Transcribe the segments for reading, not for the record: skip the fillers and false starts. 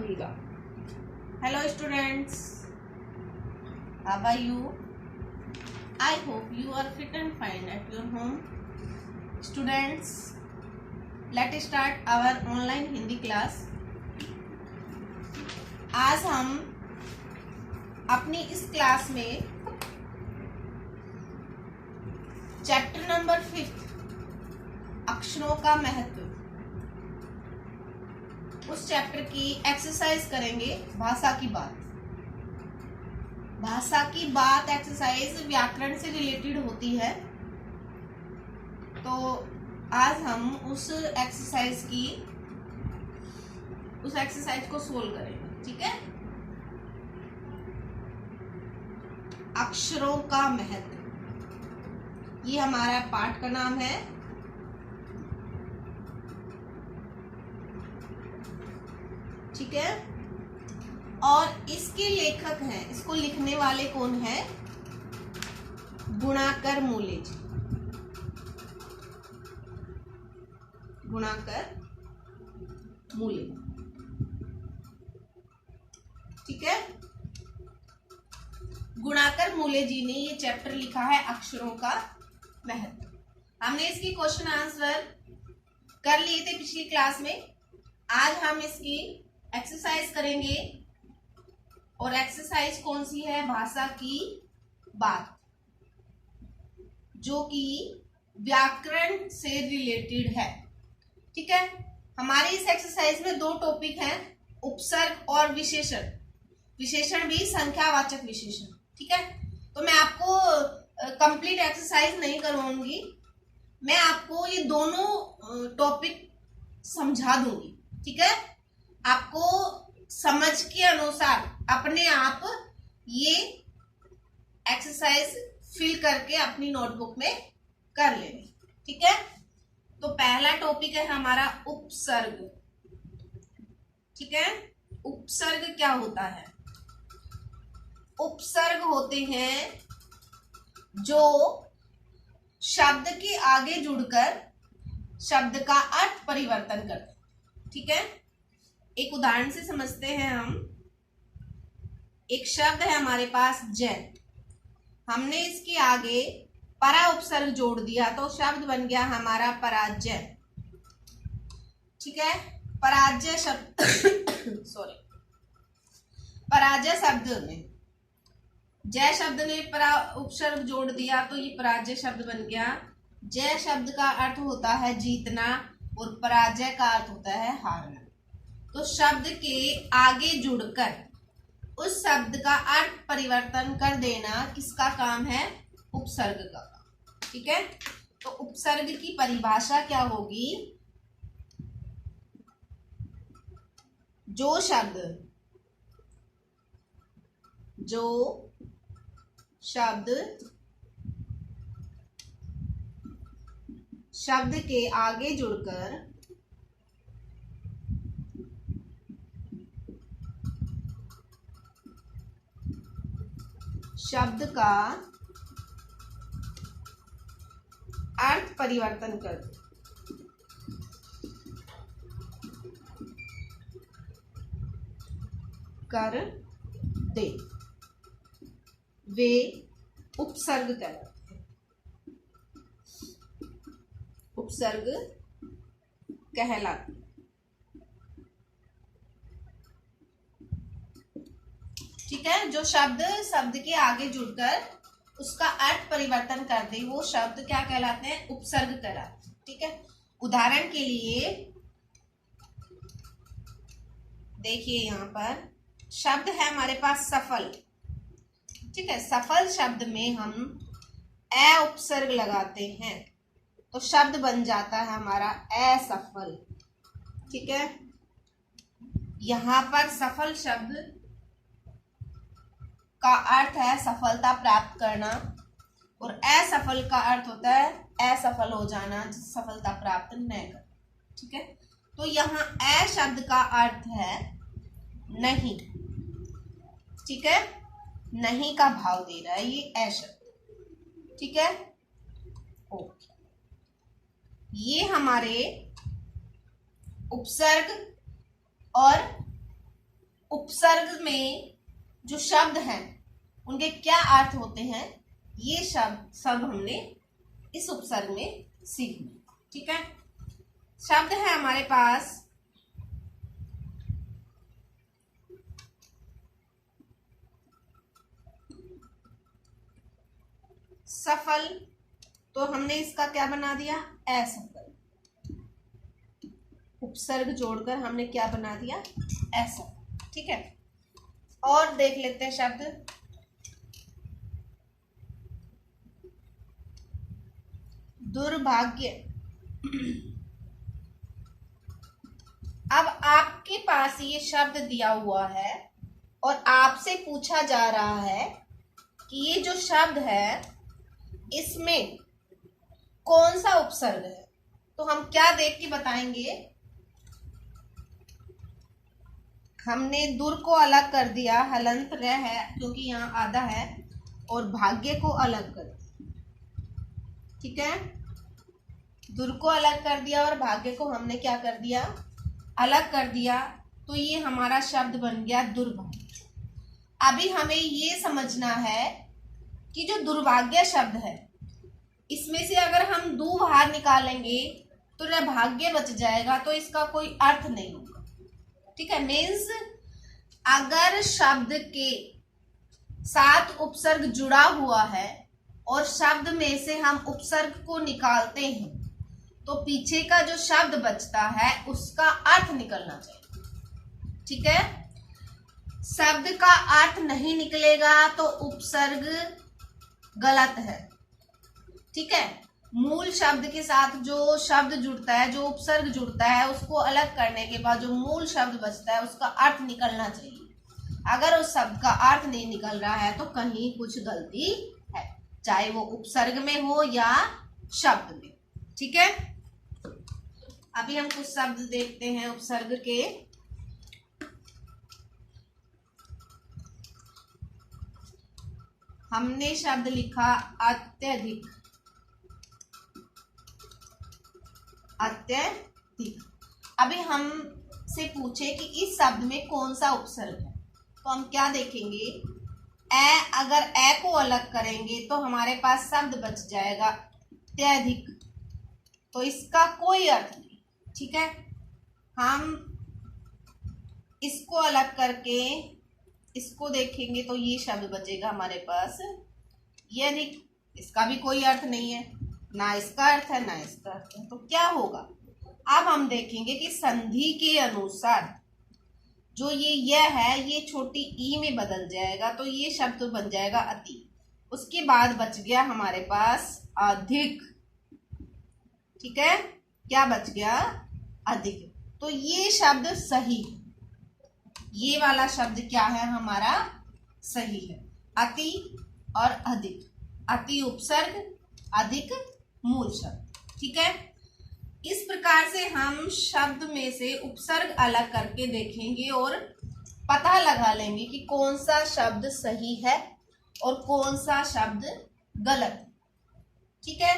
मांगेगा। Hello students, how are you? I hope you are fit and fine at your home. Students, let start our online Hindi class. आज हम अपनी इस class में chapter number 5 अक्षरों का महत्व, उस चैप्टर की एक्सरसाइज करेंगे। भाषा की बात। भाषा की बात एक्सरसाइज व्याकरण से रिलेटेड होती है, तो आज हम उस एक्सरसाइज को सोल्व करेंगे। ठीक है। अक्षरों का महत्व, ये हमारा पाठ का नाम है। ठीक है। और इसके लेखक हैं, इसको लिखने वाले कौन है? गुणाकर मूले जी। गुणाकर मूले। ठीक है। गुणाकर मूले जी ने ये चैप्टर लिखा है अक्षरों का महत्व। हमने इसकी क्वेश्चन आंसर कर लिए थे पिछली क्लास में। आज हम इसकी एक्सरसाइज करेंगे, और एक्सरसाइज कौन सी है? भाषा की बात, जो कि व्याकरण से रिलेटेड है। ठीक है। हमारी इस एक्सरसाइज में 2 टॉपिक हैं, उपसर्ग और विशेषण। विशेषण भी संख्यावाचक विशेषण। ठीक है। तो मैं आपको कंप्लीट एक्सरसाइज नहीं करवाऊंगी, मैं आपको ये दोनों टॉपिक समझा दूंगी। ठीक है। आपको समझ के अनुसार अपने आप ये एक्सरसाइज फिल करके अपनी नोटबुक में कर लेंगे। ठीक है। तो पहला टॉपिक है हमारा उपसर्ग। ठीक है। उपसर्ग क्या होता है? उपसर्ग होते हैं जो शब्द के आगे जुड़कर शब्द का अर्थ परिवर्तन करते हैं। ठीक है। एक उदाहरण से समझते हैं हम। एक शब्द है हमारे पास जय, हमने इसके आगे परा उपसर्ग जोड़ दिया तो शब्द बन गया हमारा पराजय। ठीक है। पराजय शब्द सॉरी, पराजय शब्द में जय शब्द ने परा उपसर्ग जोड़ दिया तो ये पराजय शब्द बन गया। जय शब्द का अर्थ होता है जीतना और पराजय का अर्थ होता है हारना। तो शब्द के आगे जुड़कर उस शब्द का अर्थ परिवर्तन कर देना किसका काम है? उपसर्ग का काम। ठीक है। तो उपसर्ग की परिभाषा क्या होगी? जो शब्द के आगे जुड़कर शब्द का अर्थ परिवर्तन कर दे, वे उपसर्ग कहलाते हैं। उपसर्ग कहलाते। ठीक है। जो शब्द के आगे जुड़कर उसका अर्थ परिवर्तन कर दे, वो शब्द क्या कहलाते हैं? उपसर्ग कहलाते हैं। ठीक है। उदाहरण के लिए देखिए, यहाँ पर शब्द है हमारे पास सफल। ठीक है। सफल शब्द में हम ए उपसर्ग लगाते हैं तो शब्द बन जाता है हमारा असफल। ठीक है। यहाँ पर सफल शब्द का अर्थ है सफलता प्राप्त करना, और असफल का अर्थ होता है असफल हो जाना, सफलता प्राप्त न कर। ठीक है। तो यहाँ अ शब्द का अर्थ है नहीं। ठीक है। नहीं का भाव दे रहा है ये अ शब्द। ठीक है। ओके। ये हमारे उपसर्ग और उपसर्ग में जो शब्द हैं उनके क्या अर्थ होते हैं, ये शब्द सब हमने इस उपसर्ग में सीखना। ठीक है, शब्द है हमारे पास सफल, तो हमने इसका क्या बना दिया, असफल। उपसर्ग जोड़कर हमने क्या बना दिया, असफल। ठीक है, और देख लेते हैं शब्द। दुर्भाग्य। अब आपके पास ये शब्द दिया हुआ है और आपसे पूछा जा रहा है कि ये जो शब्द है इसमें कौन सा उपसर्ग है, तो हम क्या देख के बताएंगे। हमने दुर को अलग कर दिया, हलंत रह है क्योंकि यहाँ आधा है, और भाग्य को अलग कर दिया। ठीक है, दुर को अलग कर दिया और भाग्य को हमने क्या कर दिया, अलग कर दिया, तो ये हमारा शब्द बन गया दुर्भाग्य। अभी हमें ये समझना है कि जो दुर्भाग्य शब्द है इसमें से अगर हम दू बाहर निकालेंगे तो न भाग्य बच जाएगा, तो इसका कोई अर्थ नहीं होगा। ठीक है, मीन्स अगर शब्द के साथ उपसर्ग जुड़ा हुआ है और शब्द में से हम उपसर्ग को निकालते हैं तो पीछे का जो शब्द बचता है उसका अर्थ निकलना चाहिए। ठीक है, शब्द का अर्थ नहीं निकलेगा तो उपसर्ग गलत है। ठीक है, मूल शब्द के साथ जो शब्द जुड़ता है, जो उपसर्ग जुड़ता है, उसको अलग करने के बाद जो मूल शब्द बचता है उसका अर्थ निकलना चाहिए। अगर उस शब्द का अर्थ नहीं निकल रहा है तो कहीं कुछ गलती है, चाहे वो उपसर्ग में हो या शब्द में। ठीक है, अभी हम कुछ शब्द देखते हैं उपसर्ग के। हमने शब्द लिखा अत्यधिक। अत्यधिक, अभी हमसे पूछे कि इस शब्द में कौन सा उपसर्ग है, तो हम क्या देखेंगे, अगर ए को अलग करेंगे तो हमारे पास शब्द बच जाएगा अत्यधिक, तो इसका कोई अर्थ नहीं। ठीक है, हम इसको अलग करके इसको देखेंगे तो ये शब्द बचेगा हमारे पास यधिक, इसका भी कोई अर्थ नहीं है, ना इसका अर्थ है ना इसका अर्थ है, तो क्या होगा। अब हम देखेंगे कि संधि के अनुसार जो ये यह है ये छोटी ई में बदल जाएगा, तो ये शब्द बन जाएगा अति। उसके बाद बच गया हमारे पास अधिक। ठीक है, क्या बच गया, अधिक, तो ये शब्द सही है। ये वाला शब्द क्या है हमारा, सही है, अति और अधिक। अति उपसर्ग, अधिक मूल शब्द। ठीक है, इस प्रकार से हम शब्द में से उपसर्ग अलग करके देखेंगे और पता लगा लेंगे कि कौन सा शब्द सही है और कौन सा शब्द गलत है। ठीक है,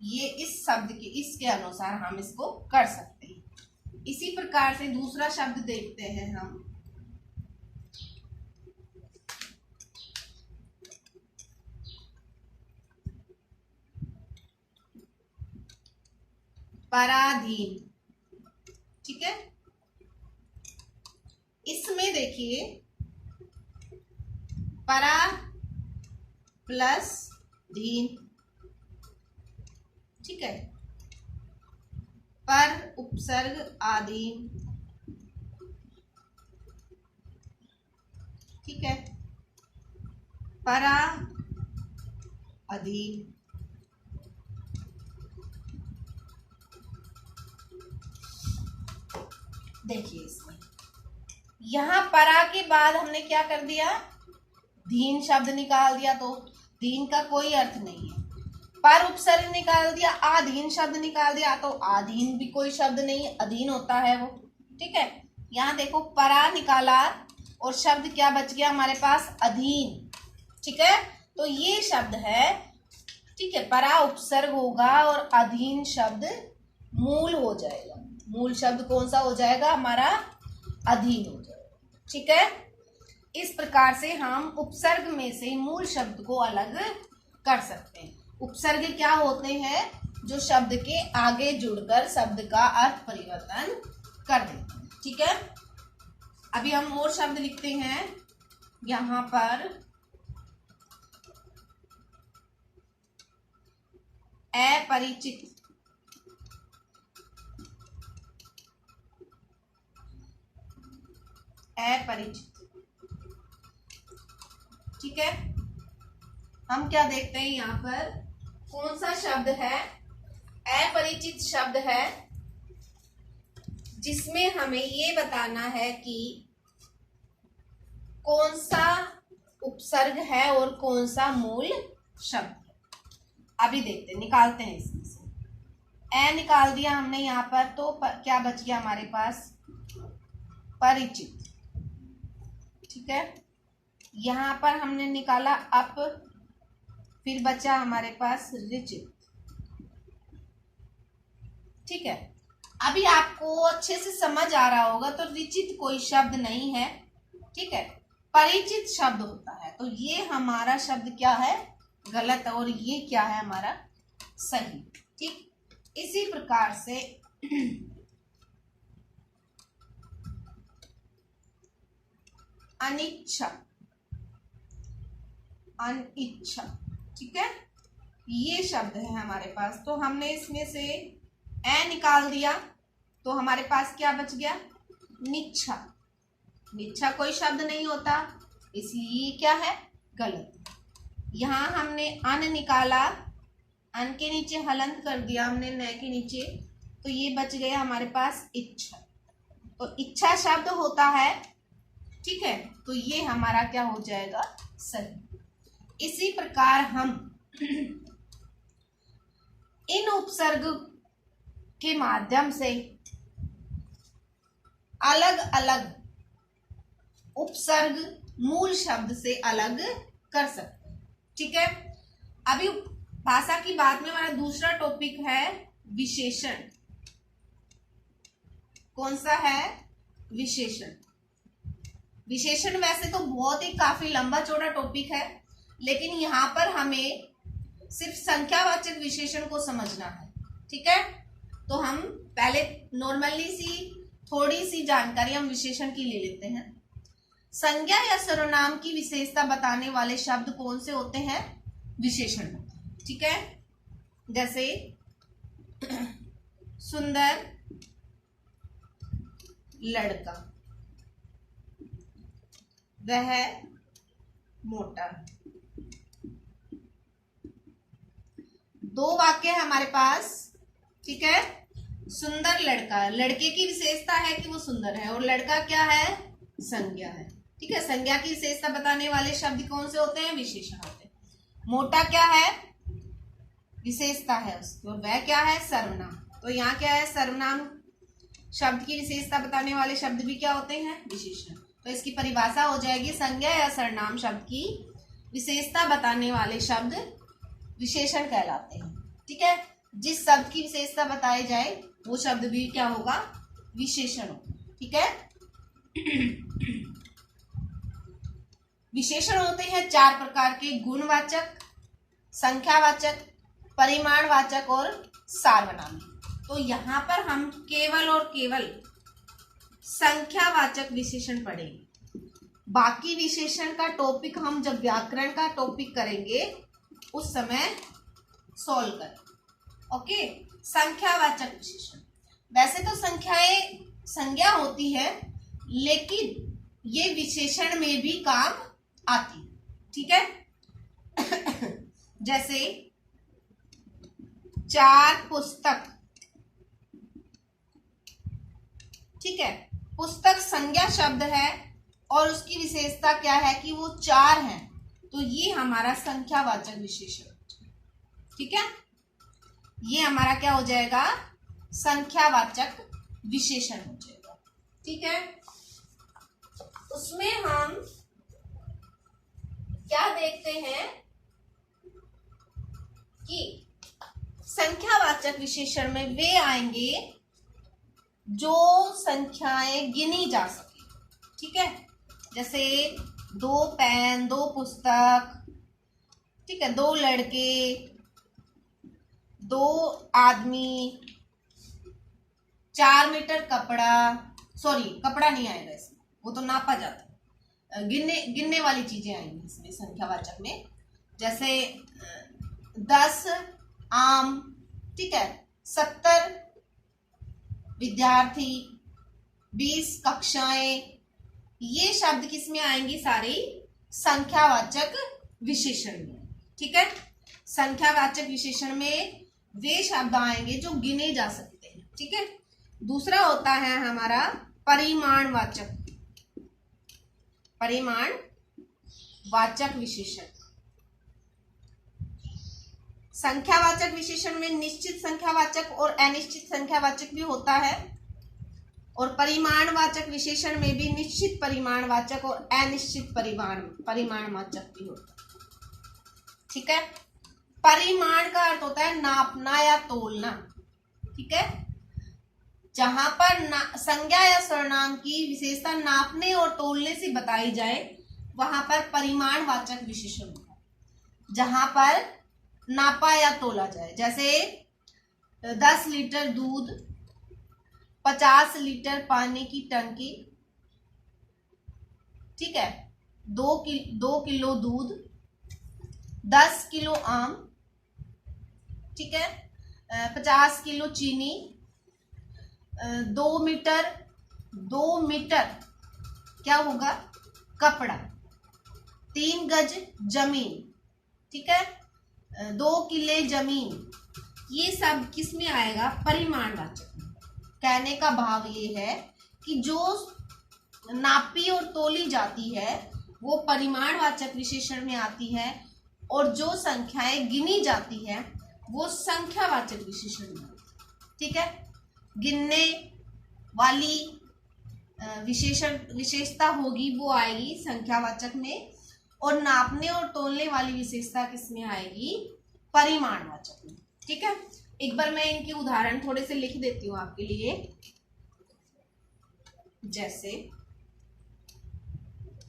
ये इस शब्द के इसके अनुसार हम इसको कर सकते हैं। इसी प्रकार से दूसरा शब्द देखते हैं हम। पराधीन। ठीक है, इसमें देखिए परा प्लस धीन। ठीक है, पर उपसर्ग आधीन। ठीक है, परा अधीन। देखिए इसमें यहां परा के बाद हमने क्या कर दिया, धीन शब्द निकाल दिया, तो धीन का कोई अर्थ नहीं है। पर उपसर्ग निकाल दिया, आधीन शब्द निकाल दिया, तो आधीन भी कोई शब्द नहीं है, अधीन होता है वो। ठीक है, यहाँ देखो परा निकाला और शब्द क्या बच गया हमारे पास, अधीन। ठीक है, तो ये शब्द है। ठीक है, परा उपसर्ग होगा और अधीन शब्द मूल हो जाएगा। मूल शब्द कौन सा हो जाएगा हमारा, अधीन हो जाएगा। ठीक है। इस प्रकार से हम उपसर्ग में से मूल शब्द को अलग कर सकते हैं। उपसर्ग क्या होते हैं? जो शब्द के आगे जुड़कर शब्द का अर्थ परिवर्तन कर देते हैं। ठीक है, अभी हम और शब्द लिखते हैं यहाँ पर। अपरिचित, अपरिचित। ठीक है, हम क्या देखते हैं यहाँ पर? कौन सा शब्द है? अपरिचित शब्द है, जिसमें हमें ये बताना है कि कौन सा उपसर्ग है और कौन सा मूल शब्द है। अभी देखते हैं, निकालते हैं इसमें से। ए निकाल दिया हमने यहाँ पर, तो क्या बच गया हमारे पास? परिचित। ठीक है, यहाँ पर हमने निकाला अप, फिर बचा हमारे पास रिचित। ठीक है, अभी आपको अच्छे से समझ आ रहा होगा, तो रिचित कोई शब्द नहीं है। ठीक है, परिचित शब्द होता है। तो ये हमारा शब्द क्या है? गलत, और ये क्या है हमारा? सही। ठीक, इसी प्रकार से अनिच्छा, अनिच्छा। ठीक है, ये शब्द है हमारे पास। तो हमने इसमें से ए निकाल दिया, तो हमारे पास क्या बच गया? निच्छा। निच्छा कोई शब्द नहीं होता, इसलिए क्या है? गलत। यहाँ हमने अन निकाला, अन के नीचे हलंत कर दिया हमने न के नीचे, तो ये बच गया हमारे पास इच्छा। तो इच्छा शब्द होता है। ठीक है, तो ये हमारा क्या हो जाएगा? सही। इसी प्रकार हम इन उपसर्ग के माध्यम से अलग अलग उपसर्ग मूल शब्द से अलग कर सकते हैं। ठीक है, अभी भाषा की बात में हमारा दूसरा टॉपिक है विशेषण। कौन सा है? विशेषण। विशेषण वैसे तो बहुत ही काफी लंबा चौड़ा टॉपिक है, लेकिन यहाँ पर हमें सिर्फ संख्यावाचक विशेषण को समझना है। ठीक है, तो हम पहले नॉर्मली सी थोड़ी सी जानकारी हम विशेषण की ले लेते हैं। संज्ञा या सर्वनाम की विशेषता बताने वाले शब्द कौन से होते हैं? विशेषण। ठीक है, जैसे सुंदर लड़का, वह मोटा। दो वाक्य है हमारे पास। ठीक है, सुंदर लड़का, लड़के की विशेषता है कि वो सुंदर है, और लड़का क्या है? संज्ञा है। ठीक है, संज्ञा की विशेषता बताने वाले शब्द कौन से होते हैं? विशेषण होते हैं। मोटा क्या है? विशेषता है उसकी, और वह क्या है? सर्वनाम। तो यहाँ क्या है? सर्वनाम शब्द की विशेषता बताने वाले शब्द भी क्या होते हैं? विशेषण। तो इसकी परिभाषा हो जाएगी, संज्ञा या सर्वनाम शब्द की विशेषता बताने वाले शब्द विशेषण कहलाते हैं। ठीक है, जिस शब्द की विशेषता बताई जाए वो शब्द भी क्या होगा? विशेषण होगा। ठीक है, विशेषण होते हैं चार प्रकार के: गुणवाचक, संख्यावाचक, परिमाणवाचक और सार्वनामिक। तो यहाँ पर हम केवल और केवल संख्यावाचक विशेषण पढ़ेंगे। बाकी विशेषण का टॉपिक हम जब व्याकरण का टॉपिक करेंगे उस समय सॉल्व करें। ओके, संख्यावाचक विशेषण। वैसे तो संख्याएं संज्ञा होती है, लेकिन ये विशेषण में भी काम आती। ठीक है, जैसे चार पुस्तक। ठीक है, पुस्तक संज्ञा शब्द है और उसकी विशेषता क्या है कि वो चार है, तो ये हमारा संख्यावाचक विशेषण। ठीक है, ये हमारा क्या हो जाएगा? संख्यावाचक विशेषण हो जाएगा। ठीक है, उसमें हम क्या देखते हैं कि संख्यावाचक विशेषण में वे आएंगे जो संख्याएं गिनी जा सके। ठीक है, जैसे 2 पेन, 2 पुस्तक, ठीक है, 2 लड़के, 2 आदमी, 4 मीटर कपड़ा, सॉरी कपड़ा नहीं आएगा इसमें, वो तो नापा जाता है, गिनने वाली चीजें आएंगी इसमें संख्यावाचक में, जैसे 10 आम, ठीक है, 70 विद्यार्थी, 20 कक्षाएं, ये शब्द किसमें आएंगी? सारी संख्यावाचक विशेषण में, ठीक है। संख्यावाचक विशेषण में वे शब्द आएंगे जो गिने जा सकते हैं, ठीक है। दूसरा होता है हमारा परिमाणवाचक, परिमाणवाचक विशेषण। संख्यावाचक विशेषण में निश्चित संख्यावाचक और अनिश्चित संख्यावाचक भी होता है, और परिमाणवाचक विशेषण में भी निश्चित परिमाणवाचक और अनिश्चित परिमाणवाचक भी होता है, ठीक है। परिमाण का अर्थ होता है नापना या तोलना, ठीक है। जहां पर संज्ञा या सर्वनाम की विशेषता नापने और तोलने से बताई जाए वहां पर परिमाणवाचक विशेषण होता है। जहां पर नापा या तोला जाए, जैसे 10 लीटर दूध, 50 लीटर पानी की टंकी, ठीक है, 2 किलो दूध, 10 किलो आम, ठीक है, 50 किलो चीनी, 2 मीटर क्या होगा? कपड़ा, 3 गज जमीन, ठीक है, 2 किले जमीन, ये सब किस में आएगा? परिमाणवाचक में। कहने का भाव ये है कि जो नापी और तोली जाती है वो परिमाणवाचक विशेषण में आती है, और जो संख्याएं गिनी जाती है वो संख्यावाचक विशेषण में आती है, ठीक है। गिनने वाली विशेषता होगी वो आएगी संख्यावाचक में, और नापने और तोलने वाली विशेषता किसमें आएगी? परिमाणवाचक में, ठीक है। एक बार मैं इनके उदाहरण थोड़े से लिख देती हूं आपके लिए। जैसे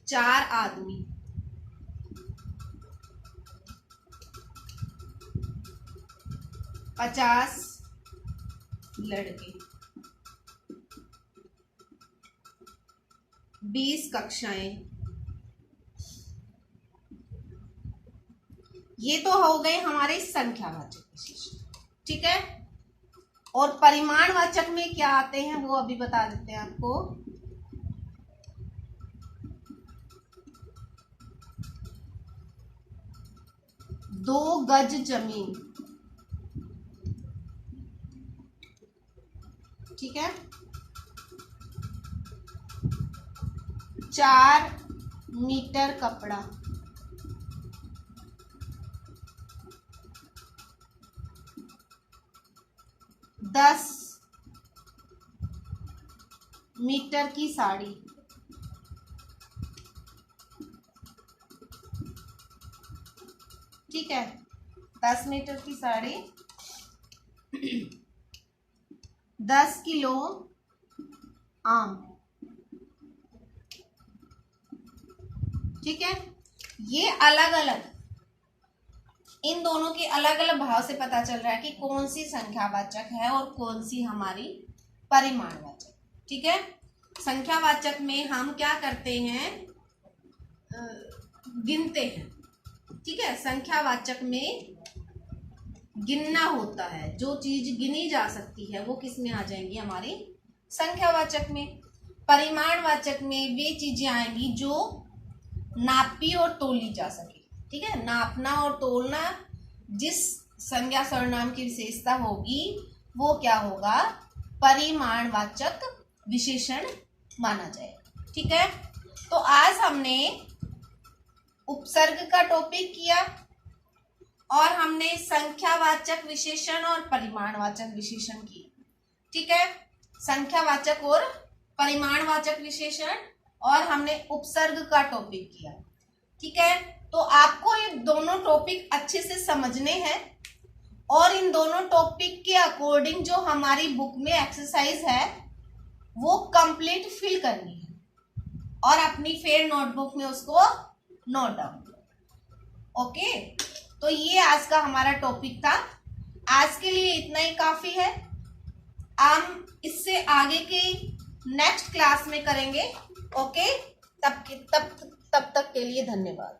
4 आदमी, 50 लड़के, 20 कक्षाएं, ये तो हो गए हमारे संख्यावाचक विशेषण, ठीक है। और परिमाणवाचक में क्या आते हैं वो अभी बता देते हैं आपको। दो गज जमीन, ठीक है, 4 मीटर कपड़ा, 10 मीटर की साड़ी, ठीक है, 10 मीटर की साड़ी, 10 किलो आम, ठीक है। ये अलग अलग, इन दोनों के अलग अलग भाव से पता चल रहा है कि कौन सी संख्यावाचक है और कौन सी हमारी परिमाणवाचक, ठीक है। संख्यावाचक में हम क्या करते हैं? गिनते हैं, ठीक है। संख्यावाचक में गिनना होता है, जो चीज गिनी जा सकती है वो किस में आ जाएंगी? हमारी संख्यावाचक में। परिमाणवाचक में वे चीजें आएंगी जो नापी और तोली जा सके, ठीक है। नापना और तोलना जिस संज्ञा सर्वनाम की विशेषता होगी वो क्या होगा? परिमाणवाचक विशेषण माना जाएगा, ठीक है। तो आज हमने उपसर्ग का टॉपिक किया और हमने संख्यावाचक विशेषण और परिमाणवाचक विशेषण की, ठीक है। संख्यावाचक और परिमाणवाचक विशेषण, और हमने उपसर्ग का टॉपिक किया, ठीक है। तो आपको ये दोनों टॉपिक अच्छे से समझने हैं और इन दोनों टॉपिक के अकॉर्डिंग जो हमारी बुक में एक्सरसाइज है वो कंप्लीट फिल करनी है, और अपनी फेयर नोटबुक में उसको नोट डाउन करो। ओके, तो ये आज का हमारा टॉपिक था। आज के लिए इतना ही काफी है। हम इससे आगे के नेक्स्ट क्लास में करेंगे। ओके, तब तक के लिए धन्यवाद।